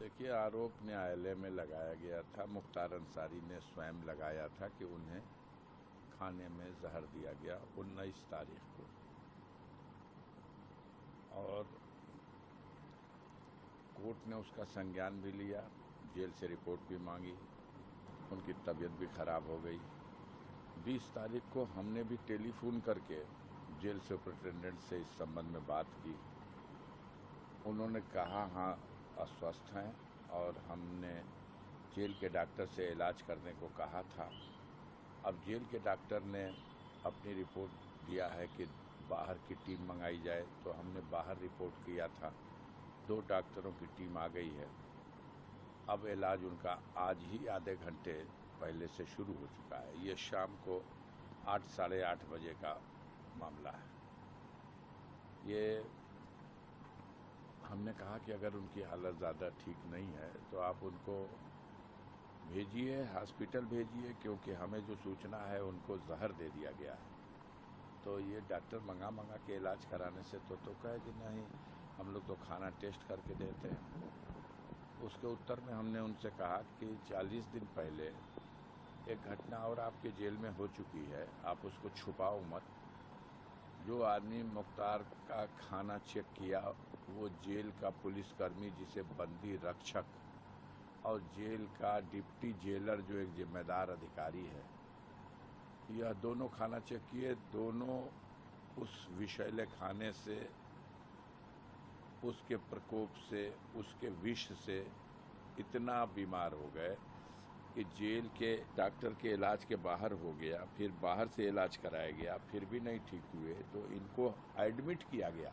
देखिए, आरोप न्यायालय में लगाया गया था। मुख्तार अंसारी ने स्वयं लगाया था कि उन्हें खाने में जहर दिया गया 19 तारीख को, और कोर्ट ने उसका संज्ञान भी लिया, जेल से रिपोर्ट भी मांगी। उनकी तबीयत भी खराब हो गई। 20 तारीख को हमने भी टेलीफोन करके जेल सुपरिटेंडेंट से इस संबंध में बात की। उन्होंने कहा हाँ अस्वस्थ हैं, और हमने जेल के डॉक्टर से इलाज करने को कहा था। अब जेल के डॉक्टर ने अपनी रिपोर्ट दिया है कि बाहर की टीम मंगाई जाए, तो हमने बाहर रिपोर्ट किया था। 2 डॉक्टरों की टीम आ गई है। अब इलाज उनका आज ही आधे घंटे पहले से शुरू हो चुका है। ये शाम को 8 साढ़े 8 बजे का मामला है। ये हमने कहा कि अगर उनकी हालत ज़्यादा ठीक नहीं है तो आप उनको भेजिए, हॉस्पिटल भेजिए, क्योंकि हमें जो सूचना है उनको जहर दे दिया गया है। तो ये डॉक्टर मंगा के इलाज कराने से तो कहे कि नहीं, हम लोग तो खाना टेस्ट करके देते हैं। उसके उत्तर में हमने उनसे कहा कि 40 दिन पहले एक घटना और आपके जेल में हो चुकी है, आप उसको छुपाओ मत। जो आदमी मुख्तार का खाना चेक किया वो जेल का पुलिसकर्मी, जिसे बंदी रक्षक, और जेल का डिप्टी जेलर जो एक जिम्मेदार अधिकारी है, यह दोनों खाना चेक किए। दोनों उस विषैले खाने से, उसके प्रकोप से, उसके विष से इतना बीमार हो गए कि जेल के डॉक्टर के इलाज के बाहर हो गया। फिर बाहर से इलाज कराया गया, फिर भी नहीं ठीक हुए तो इनको एडमिट किया गया,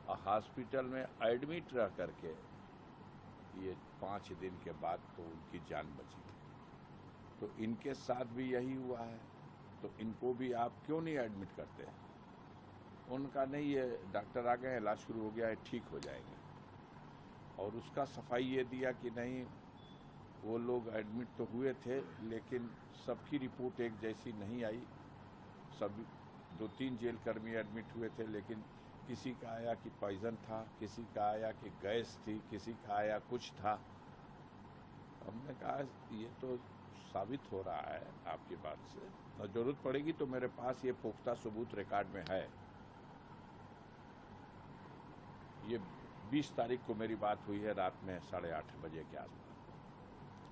और हॉस्पिटल में एडमिट रह करके ये 5 दिन के बाद तो उनकी जान बची। तो इनके साथ भी यही हुआ है, तो इनको भी आप क्यों नहीं एडमिट करते? उनका नहीं, ये डॉक्टर आ गए, इलाज शुरू हो गया है, ठीक हो जाएंगे। और उसका सफाई ये दिया कि नहीं, वो लोग एडमिट तो हुए थे लेकिन सबकी रिपोर्ट एक जैसी नहीं आई। सब 2-3 जेल कर्मी एडमिट हुए थे, लेकिन किसी का आया कि पॉइजन था, किसी का आया कि गैस थी, किसी का आया कुछ था। हमने कहा ये तो साबित हो रहा है आपकी बात से, और जरूरत पड़ेगी तो मेरे पास ये पुख्ता सबूत रिकॉर्ड में है। ये 20 तारीख को मेरी बात हुई है रात में 8:30 बजे के आसपास।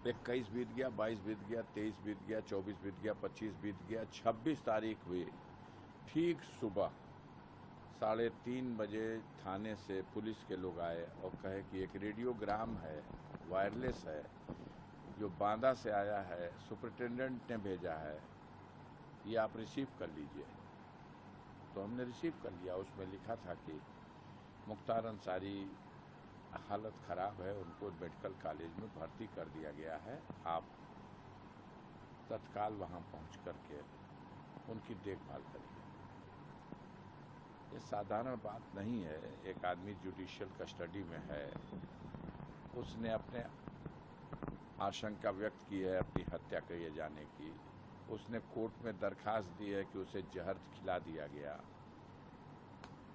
21 बीत गया, 22 बीत गया, 23 बीत गया, 24 बीत गया, 25 बीत गया, 26 तारीख हुई। ठीक सुबह 3:30 बजे थाने से पुलिस के लोग आए और कहे कि एक रेडियोग्राम है, वायरलेस है, जो बांदा से आया है, सुपरिटेंडेंट ने भेजा है, ये आप रिसीव कर लीजिए। तो हमने रिसीव कर लिया। उसमें लिखा था कि मुख्तार अंसारी हालत ख़राब है, उनको मेडिकल कॉलेज में भर्ती कर दिया गया है, आप तत्काल वहां पहुंच करके उनकी देखभाल करिए। ये साधारण बात नहीं है। एक आदमी जुडिशियल कस्टडी में है, उसने अपने आशंका व्यक्त की है अपनी हत्या किए जाने की। उसने कोर्ट में दरखास्त दी है कि उसे जहर खिला दिया गया,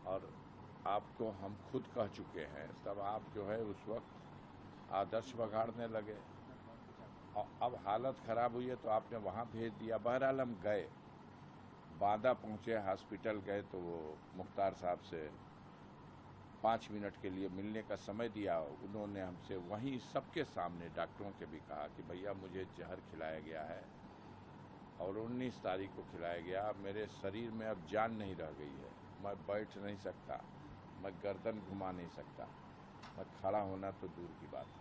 और आपको हम खुद कह चुके हैं। तब आप जो है उस वक्त आदर्श बगाड़ने लगे, और अब हालत खराब हुई है तो आपने वहां भेज दिया। बहरहाल हम गए, बांदा पहुंचे, हॉस्पिटल गए, तो वो मुख्तार साहब से 5 मिनट के लिए मिलने का समय दिया। उन्होंने हमसे वहीं सबके सामने डॉक्टरों के भी कहा कि भैया मुझे जहर खिलाया गया है, और 19 तारीख को खिलाया गया। मेरे शरीर में अब जान नहीं रह गई है, मैं बैठ नहीं सकता, मैं गर्दन घुमा नहीं सकता, मैं खड़ा होना तो दूर की बात है।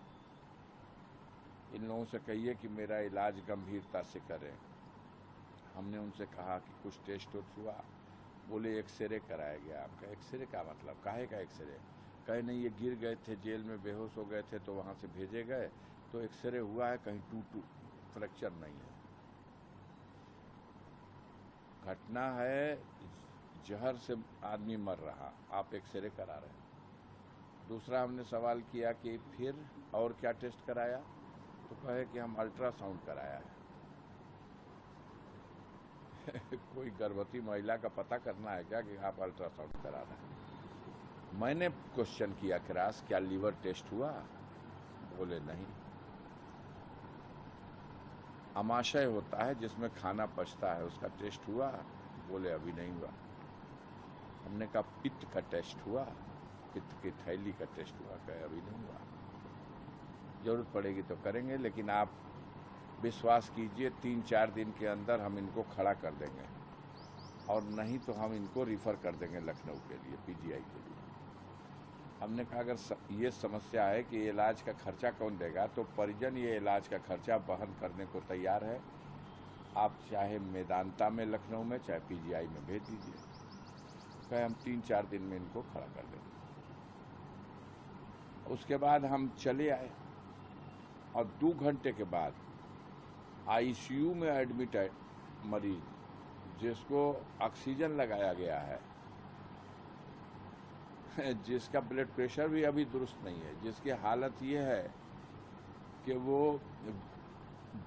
इन लोगों से कहिए कि मेरा इलाज गंभीरता से करें। हमने उनसे कहा कि कुछ टेस्ट हुआ? बोले एक्सरे कराया गया। आपका एक्सरे का मतलब? काहे का एक्सरे? कहे नहीं, ये गिर गए थे जेल में, बेहोश हो गए थे, तो वहाँ से भेजे गए, तो एक्सरे हुआ है, कहीं टूट फ्रैक्चर नहीं है। घटना है, जहर से आदमी मर रहा, आप एक्सरे करा रहे हैं। दूसरा हमने सवाल किया कि फिर और क्या टेस्ट कराया? तो कहे कि हम अल्ट्रासाउंड कराया है। कोई गर्भवती महिला का पता करना है क्या कि आप अल्ट्रासाउंड करा रहे हैं? मैंने क्वेश्चन किया क्रॉस, क्या लीवर टेस्ट हुआ? बोले नहीं। अमाशय होता है जिसमें खाना पचता है, उसका टेस्ट हुआ? बोले अभी नहीं हुआ। हमने कहा पित्त का टेस्ट हुआ? पित्त की थैली का टेस्ट हुआ? कहे अभी नहीं हुआ। जरूरत पड़ेगी तो करेंगे, लेकिन आप विश्वास कीजिए 3-4 दिन के अंदर हम इनको खड़ा कर देंगे, और नहीं तो हम इनको रिफ़र कर देंगे लखनऊ के लिए, पीजीआई के लिए। हमने कहा अगर ये समस्या है कि इलाज का खर्चा कौन देगा, तो परिजन ये इलाज का खर्चा वहन करने को तैयार है। आप चाहे मेदांता में लखनऊ में, चाहे पीजीआई में भेज दीजिए। कहे हम 3-4 दिन में इनको खड़ा कर देंगे। उसके बाद हम चले आए, और 2 घंटे के बाद आईसीयू में एडमिट है मरीज, जिसको ऑक्सीजन लगाया गया है, जिसका ब्लड प्रेशर भी अभी दुरुस्त नहीं है, जिसकी हालत ये है कि वो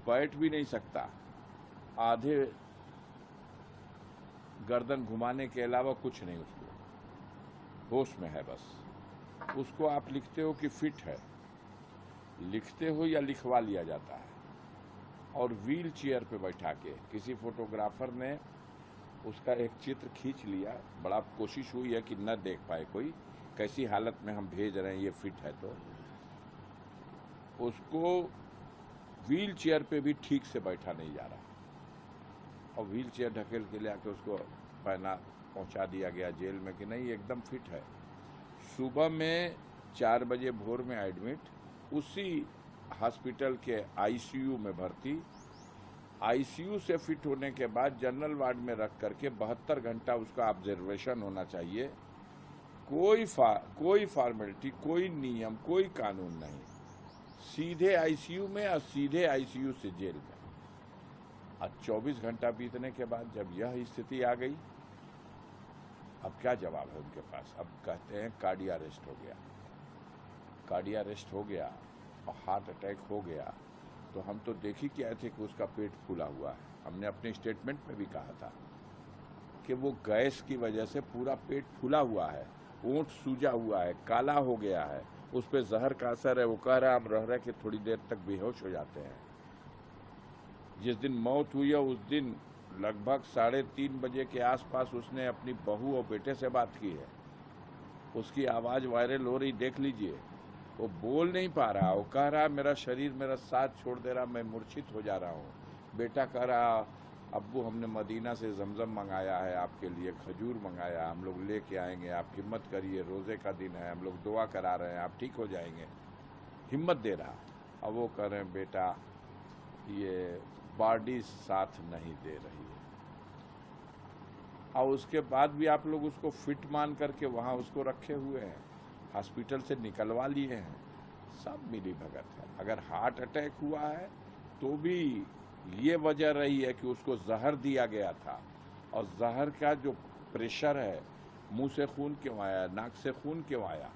बैठ भी नहीं सकता, आधे गर्दन घुमाने के अलावा कुछ नहीं, उसको होश में है बस। उसको आप लिखते हो कि फिट है, लिखते हो या लिखवा लिया जाता है, और व्हील चेयर पे बैठा के किसी फोटोग्राफर ने उसका एक चित्र खींच लिया। बड़ा कोशिश हुई है कि न देख पाए कोई कैसी हालत में हम भेज रहे हैं, ये फिट है। तो उसको व्हील चेयर पे भी ठीक से बैठा नहीं जा रहा, और व्हील चेयर ढकेल के ले आके उसको पहुंचा दिया गया जेल में कि नहीं एकदम फिट है। सुबह में 4 बजे भोर में एडमिट, उसी हॉस्पिटल के आईसीयू में भर्ती। आईसीयू से फिट होने के बाद जनरल वार्ड में रख करके 72 घंटा उसका ऑब्जर्वेशन होना चाहिए। कोई फॉर्मेलिटी, कोई नियम, कोई कानून नहीं, सीधे आईसीयू में और सीधे आईसीयू से जेल में। अब 24 घंटा बीतने के बाद जब यह स्थिति आ गई, अब क्या जवाब है उनके पास? अब कहते हैं कार्डिया अरेस्ट हो गया। कार्डिया अरेस्ट हो गया और हार्ट अटैक हो गया, तो हम तो देख ही के आए थे कि उसका पेट फूला हुआ है। हमने अपने स्टेटमेंट में भी कहा था कि वो गैस की वजह से पूरा पेट फूला हुआ है, ओंठ सूजा हुआ है, काला हो गया है, उस पर जहर का असर है। वो कह रहा है हम रह के थोड़ी देर तक बेहोश हो जाते हैं। जिस दिन मौत हुई है उस दिन लगभग 3:30 बजे के आसपास उसने अपनी बहू और बेटे से बात की है। उसकी आवाज़ वायरल हो रही, देख लीजिए। वो बोल नहीं पा रहा, वो कह रहा मेरा शरीर मेरा साथ छोड़ दे रहा, मैं मूर्छित हो जा रहा हूँ। बेटा कह रहा अब्बू हमने मदीना से जमजम मंगाया है आपके लिए, खजूर मंगाया, हम लोग लेके आएंगे, आप हिम्मत करिए, रोज़े का दिन है, हम लोग दुआ करा रहे हैं, आप ठीक हो जाएंगे, हिम्मत दे रहा। अब वो कह रहे हैं बेटा ये बॉडी साथ नहीं दे रही है। और उसके बाद भी आप लोग उसको फिट मान करके वहाँ उसको रखे हुए हैं, हॉस्पिटल से निकलवा लिए हैं। सब मिली भगत है। अगर हार्ट अटैक हुआ है तो भी ये वजह रही है कि उसको जहर दिया गया था, और जहर का जो प्रेशर है, मुंह से खून क्यों आया, नाक से खून क्यों आया,